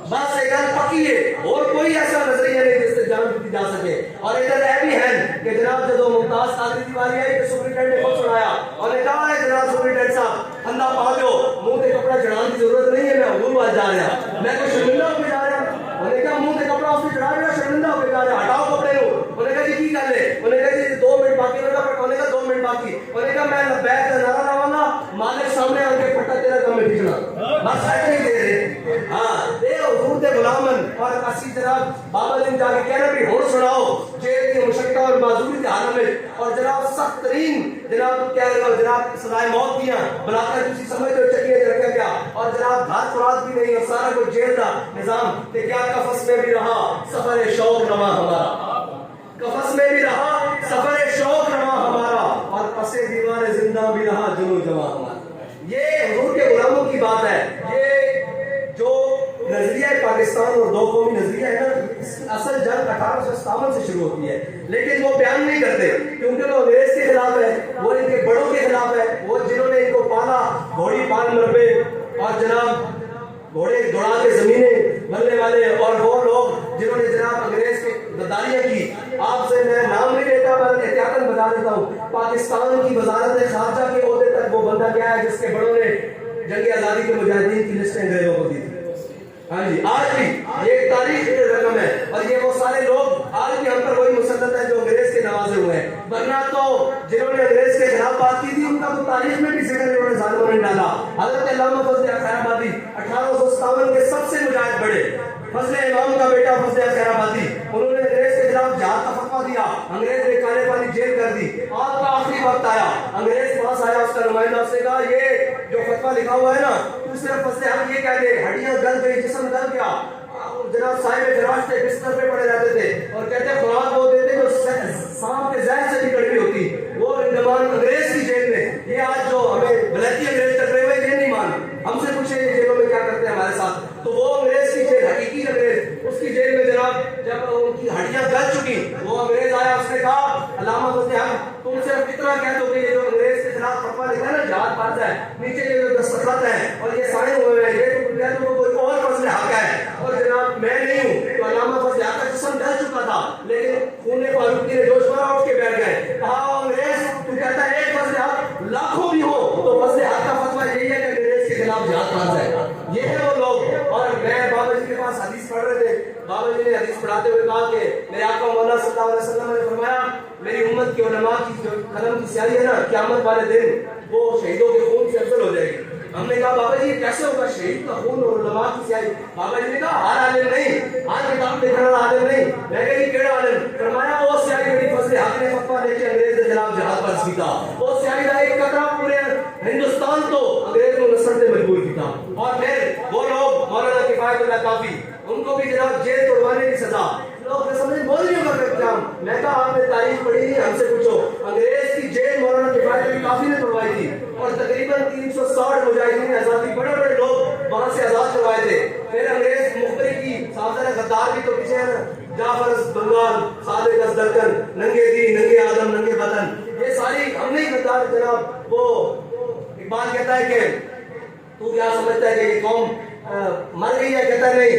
بس ایک گل پکی ہے، اور کوئی ایسا نظریہ نہیں جس سے جان دیتی جا سکے۔ اور ادھر یہ بھی ہے کہ جناب جب ممتاز قادری کی باری آئی تو سپرنٹینڈنٹ نے خود سنایا اور نے کہا ہے جناب سپرنٹینڈنٹ صاحب پھندا پا دو، منہ پہ کپڑا چڑھانے کی ضرورت نہیں ہے، میں حضور وال جا رہا، میں کوئی شرمندہ ہو کے جا رہا۔ انہوں نے کہا منہ پہ کپڑا اس نے چڑھا رہا، شرمندہ ہو کے جا رہا، ہٹاؤ کپڑے کو۔ انہوں نے کہا جی کی گل ہے؟ انہوں نے کہا جی 2 منٹ باقی لگا، انہوں نے کہا 2 منٹ باقی۔ انہوں نے کہا میں لبیک کا نعرہ لاؤں گا، مالک سامنے آ کے پھٹا تیرا کم ہے کھینچنا، بس ایسے نہیں دے رہے۔ ہاں دے حضور دے غلامن، اور اسی جناب بابا جی جا کے کہہ رہے بھی ہون سناؤ جیل کی مشقت اور معذوری کے حال میں، اور جناب سخت ترین جناب کہہ رہے ہو جناب سزائے موت دیاں بلا کر تسی سمجھتے ہو چکیے رکھا گیا، اور جناب گھر فرات بھی نہیں، اور سارا کوئی جیل کا نظام، کہ کیا کفس میں بھی رہا سفر شوق رواں ہمارا، کفس میں بھی رہا سفر شوق رواں ہمارا، اور پسے دیوار زندہ بھی رہا جنو جواں ہمارا۔ یہ حضور کے غلاموں کی بات ہے۔ یہ جو نظریہ پاکستان اور 2 قومی نظریہ ہے نا، اصل جنگ 1857 سے شروع ہوتی ہے، لیکن وہ بیان نہیں کرتے کیونکہ وہ انگریز کے خلاف ہے، وہ ان کے بڑوں کے خلاف ہے، وہ جنہوں نے ان کو پالا، گھوڑی پال مربے اور جناب گھوڑے دوڑا کے زمینیں بننے والے، اور وہ لوگ جنہوں نے جناب انگریز کی غداریاں کی۔ آپ سے میں نام نہیں لیتا پر احتیاطاً بتا دیتا ہوں، پاکستان کی وزارت خارجہ کے عہدے تک وہ بندہ گیا ہے جس کے بڑوں نے جنگ آزادی کے مجاہدین کی لسٹیں انگریزوں کو دی تھی۔ ہاں جی آج بھی یہ ایک تاریخ کی رقم ہے، اور یہ وہ سارے لوگ آج بھی ہم پر وہی مسلط ہیں جو انگریز کے نوازے ہوئے ہیں، ورنہ تو جنہوں نے انگریز کے خلاف بات کی تھی ان کا تو تاریخ میں بھی ذکر انہوں نے ظالموں نے ڈالا۔ حضرت علامہ فضل خیر آبادی 1857 کے سب سے مجاہد بڑے، فضل امام کا بیٹا فضل خیر آبادی، انہوں نے انگریز کے خلاف جہاد کا فتویٰ دیا، انگریز نے کالے پانی جیل کر دی۔ آپ کا آخری وقت آیا، انگریز پاس آیا، اس کا نمائندہ اس نے کہا یہ جو فتویٰ لکھا ہوا ہے نا، تو صرف فضل حق یہ کہہ دے ہڈیاں گل گئی جسم گل گیا۔ جناب صاحب فراش تھے، بستر پہ پڑے رہتے تھے اور کہتے خوراک وہ دیتے جو سانپ کے زہر سے بھی کڑوی ہوتی، وہ انڈمان انگریز کی جیل میں۔ یہ آج جو ہمیں بلیتی انگریز ٹکرے ہوئے یہ نہیں مان، ہم سے پوچھیں یہ جیلوں میں کیا کرتے ہیں ہمارے ساتھ، تو وہ انگریز کی جیل حقیقی انگریز، اس کی جیل میں جناب جب ان کی ہڈیاں گل چکی، وہ انگریز آیا، اس نے کہا علامہ فضل حق تم صرف اتنا کہہ دو کہ یہ جو انگریز کے خلاف فتویٰ لکھا ہے نا جہاد فرض ہے، نیچے یہ جو دستخط ہیں اور یہ سائن ہوئے ہیں، یہ تو کہہ دو کوئی اور فضل حق ہے، اور جناب میں نہیں ہوں۔ تو علامہ فضل حق کا جسم ڈل چکا تھا، لیکن خون فاروقی نے جوش بھرا اٹھ کے بیٹھ گئے، کہا انگریز تو کہتا ہے ایک فضل حق لاکھوں بھی ہو تو فضل حق کا فتویٰ یہی ہے کہ انگریز کے خلاف جہاد فرض ہے۔ یہ ہے وہ لوگ۔ اور میں بابا جی کے پاس حدیث پڑھ رہے تھے، بابا جی نے حدیث پڑھاتے ہوئے کہا کہ میرے آقا مولا صلی اللہ علیہ وسلم نے فرمایا میری امت کی علماء کی جو قلم کی سیاہی ہے نا قیامت والے دن وہ شہیدوں کے خون سے افضل ہو جائے گی۔ ہم نے کہا بابا جی یہ کیسے ہوگا شہید کا خون اور علماء کی سیاہی؟ بابا جی نے کہا ہر عالم نہیں، ہر کتاب لکھنے والا عالم نہیں۔ میں کہا یہ کیڑا عالم؟ فرمایا وہ سیاہی میری فضل حق نے فتویٰ لے کے انگریز کے خلاف جہاد فرض کیتا، وہ سیاہی کا ایک قطرہ پورے ہندوستان کو انگریز کو نصرت سے مجبور کیتا۔ اور پھر وہ لوگ مولانا کفایت اللہ کافی، ان کو بھی جناب جیل توڑوانے کی سزا، لوگ سمجھ مولویوں کا انتظام۔ میں کہا آپ نے تاریخ پڑھی نہیں، ہم سے پوچھو، انگریز کی جیل مولانا کفایت اللہ کافی نے توڑوائی تھی، اور تقریباً 360 مجاہدین آزادی بڑے بڑے لوگ وہاں سے آزاد کروائے تھے۔ پھر انگریز مختری کی سازر غدار بھی تو پیچھے ہے نا، جعفر بنگال، صادق ازدرکن، ننگے دی ننگے تو کیا سمجھتا ہے کہ یہ قوم مر گئی ہے؟ کہتا ہے نہیں،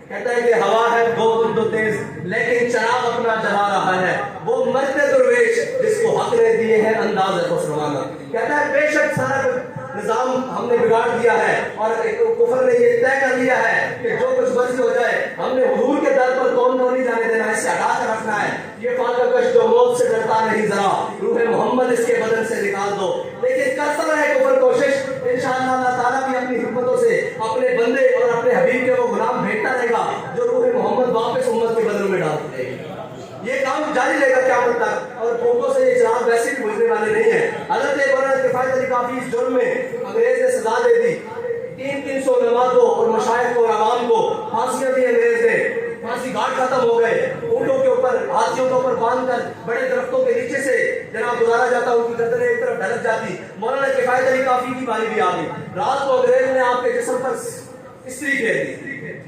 کہتا ہے کہ ہوا ہے بہت تیز لیکن چراغ اپنا جلا رہا ہے، وہ مرتے درویش جس کو حق نے دیے ہیں انداز خسروانہ. کہتا ہے بے شک سارا نظام ہم نے بگاڑ دیا ہے اور کفر نے یہ طے کر لیا ہے کہ جو کچھ مرضی ہو جائے، ہم نے حضور کے در پر قوم کو نہیں جانے دینا، اس سے ہٹا کر رکھنا ہے. یہ فاقہ کش جو موت سے ڈرتا نہیں ذرا، روح محمد اس کے بدن سے نکال دو. لیکن کرتا رہے کفر کوشش، انشاءاللہ اللہ تعالیٰ بھی اپنی حکمتوں سے اپنے بندے اور اپنے حبیب کے وہ غلام بھیجتا رہے گا جو روح محمد واپس امت کے بدن میں ڈالتے رہے گا. یہ کام جاری رہے گا قیامت تک، اور پھونکوں سے یہ چراغ ویسے بھی بجھنے والے نہیں ہیں. حضرت مولانا کفایت علی کافی اس جرم میں انگریز نے سزا دے دی. 300 علماء کو اور مشائخ کو اور عوام کو پھانسیاں دی انگریز نے. پھانسی گھاٹ ختم ہو گئے، اونٹوں کے اوپر ہاتھیوں کے اوپر باندھ کر بڑے درختوں کے نیچے سے جناب گزارا جاتا، ان کی گردنیں ایک طرف ڈھلک جاتی. مولانا کفایت علی کافی کی باری بھی آ گئی. رات کو انگریز نے آپ کے جسم پر استری پھیر دی،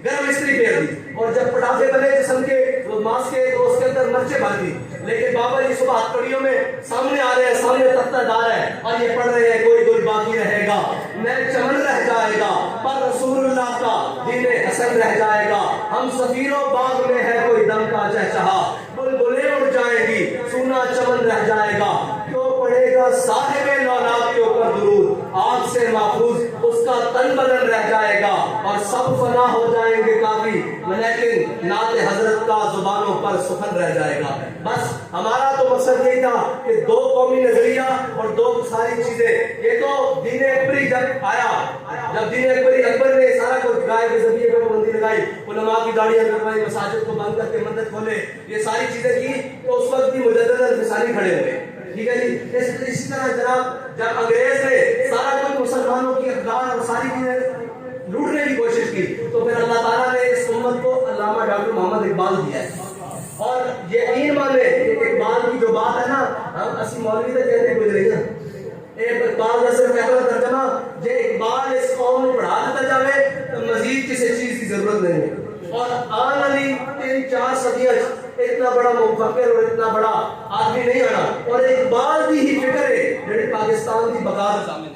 گرم استری پھیر دی، اور جب پٹاخے بنے جسم کے وہ ماسک کے تو اس کے اندر مرچیں بھر دی. لیکن بابا جی صبح ہتھکڑیوں میں سامنے آ رہے ہیں، سامنے تختہ ڈال ہے اور یہ پڑھ رہے ہیں کوئی گل باقی رہے گا، میں چمن رہ جائے گا، پر رسول اللہ کا دین حسن رہ جائے گا. ہم سفیروں باغ میں ہے کوئی دم کا چہچہا، بلبلیں اڑ جائیں گی سونا چمن رہ جائے گا. کیوں پڑے گا صاحب لولاک کے اوپر درود، آگ سے محفوظ اس کا تن بدن رہ جائے گا، اور سب فنا ہو جائیں گے کافی لیکن نعت حضرت کا زبانوں پر سخن رہ جائے گا. بس ہمارا تو مقصد یہی تھا کہ دو قومی نظریہ اور دو ساری چیزیں. یہ تو دین اکبری جب آیا، جب دین اکبر نے سارا کچھ گائے کے ذریعے پہ پابندی لگائی، علماء کی داڑیاں کٹوائی، مساجد کو بند کر کے مندر کھولے، یہ ساری چیزیں کی، تو اس وقت بھی مجدد انفصالی کھڑے ہوئے. ٹھیک ہے جی. اسی طرح جناب جب انگریز نے سارا کچھ مسلمانوں کی اقدار اور ساری چیزیں لوٹنے کی کوشش کی، تو پھر اللہ تعالیٰ نے اس امت کو علامہ ڈاکٹر محمد اقبال دیا ہے. اور یقین مانے اقبال کی جو بات ہے نا، ہم اسی مولوی تک کہتے ہیں گزرے نا، اقبال کا صرف پہلا ترجمہ جے اقبال اس قوم میں پڑھا دیتا جاوے تو مزید کسی چیز کی ضرورت نہیں ہے. اور آن علی 3-4 صدیاں اتنا بڑا مفکر اور اتنا بڑا آدمی نہیں آنا، اور اقبال کی ہی فکر ہے جڑی پاکستان کی بقا دا ضامن ہے.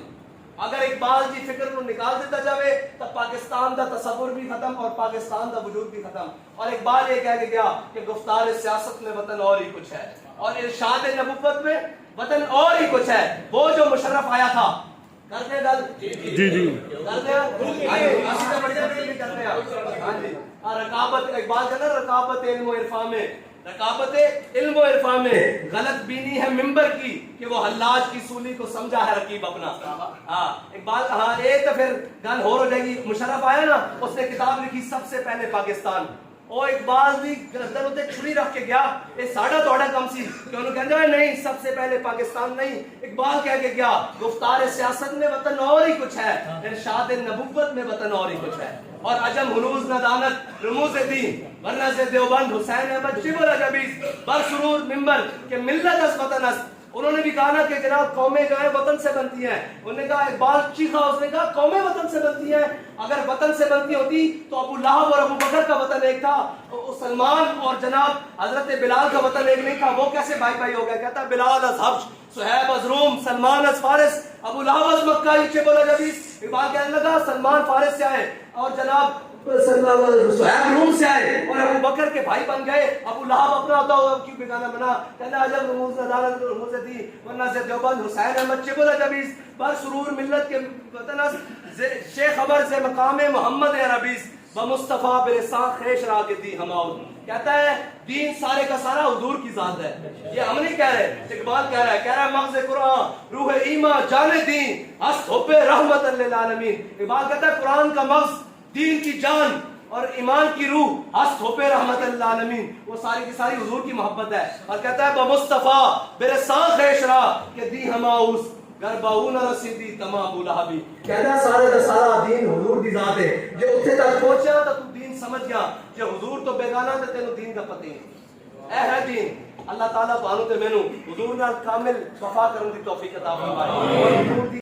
اگر اقبال کی فکر کو نکال دیتا جاوے تو پاکستان دا تصور بھی ختم اور پاکستان دا وجود بھی ختم. اور اقبال یہ کہہ کے گیا کہ گفتار سیاست میں وطن اور ہی کچھ ہے، اور ارشاد نبوت میں وطن اور ہی کچھ ہے. وہ جو مشرف آیا تھا کرتے گل جی کرتے ہیں رقابت. اقبال کا نا رقابت علم و عرفان میں، رقابت علم و عرفان میں غلط بینی ہے ممبر کی کہ وہ حلاج کی سولی کو سمجھا ہے رقیب اپنا. ہاں اقبال ہاں ایک تو پھر گل ہو جائے گی. مشرف آیا نا، اس نے کتاب لکھی سب سے پہلے پاکستان. اور اقبال بھی گردن اتنے چھری رکھ کے گیا، یہ ساڑھا توڑا کم سی کہ انہوں کہتے ہیں نہیں سب سے پہلے پاکستان نہیں. اقبال کہہ کے گیا گفتار سیاست میں وطن اور ہی کچھ ہے، ارشاد نبوت میں وطن اور ہی کچھ ہے. اور عجم ہنوز ندانت رموز دین ورنہ سے دیوبند حسین احمد شبر اجبیز برسرور ممبر کہ ملت اس وطن است. انہوں نے بھی کہا نا کہ جناب قومیں جو ہیں وطن سے بنتی ہیں. انہوں نے کہا اقبال چیخا، اس نے کہا قومیں وطن سے بنتی ہیں. اگر وطن سے بنتی ہوتی تو ابو لہب اور ابو بکر کا وطن ایک تھا، سلمان اور جناب حضرت بلال کا وطن ایک نہیں تھا. وہ کیسے بھائی بھائی ہو گیا؟ کہتا بلال از حبش، صہیب از روم، سلمان از فارس، ابو لہب از مکہ یہ بولا جبیس. اقبال کہنے لگا سلمان فارس سے آئے اور جناب صہیب روم سے آئے اور ابو بکر کے بھائی بن گئے. ابو لہب اپنا ہوتا ہوا کیوں بیگانہ بنا؟ کہنا عجب رموز ندانت رموز دی ورنہ سے دیوبند حسین احمد چبل اجبیز بر سرور ملت کے وطن شیخ خبر سے مقام محمد عربیز بمصطفیٰ برساں خیش را کے دی ہماؤ. کہتا ہے دین سارے کا سارا حضور کی ذات ہے. یہ ہم نہیں کہہ رہے، اقبال کہہ رہا ہے مغز قرآن روح ایمان جان دین ہست ہوپے رحمت للعالمین. اقبال کہتا ہے قرآن کا مغز، دین کی جان اور ایمان کی روح ہست ہوپے رحمت للعالمین، وہ ساری کی ساری حضور کی محبت ہے. اور کہتا ہے بمصطفیٰ برساں خیش را کہ دی ہماؤس گرباؤ نہ رسیدی تمام ابو لہبی. کہتا ہے سارے کا سارا دین حضور دی ذات ہے. جو اتنے تک پہنچا تو تو دین سمجھ گیا کہ حضور تو بیگانہ تے تینوں دین کا پتہ نہیں اے ہے دین. اللہ تعالیٰ تانوں تے مینوں حضور نال کامل وفا کرن دی توفیق عطا فرمائے.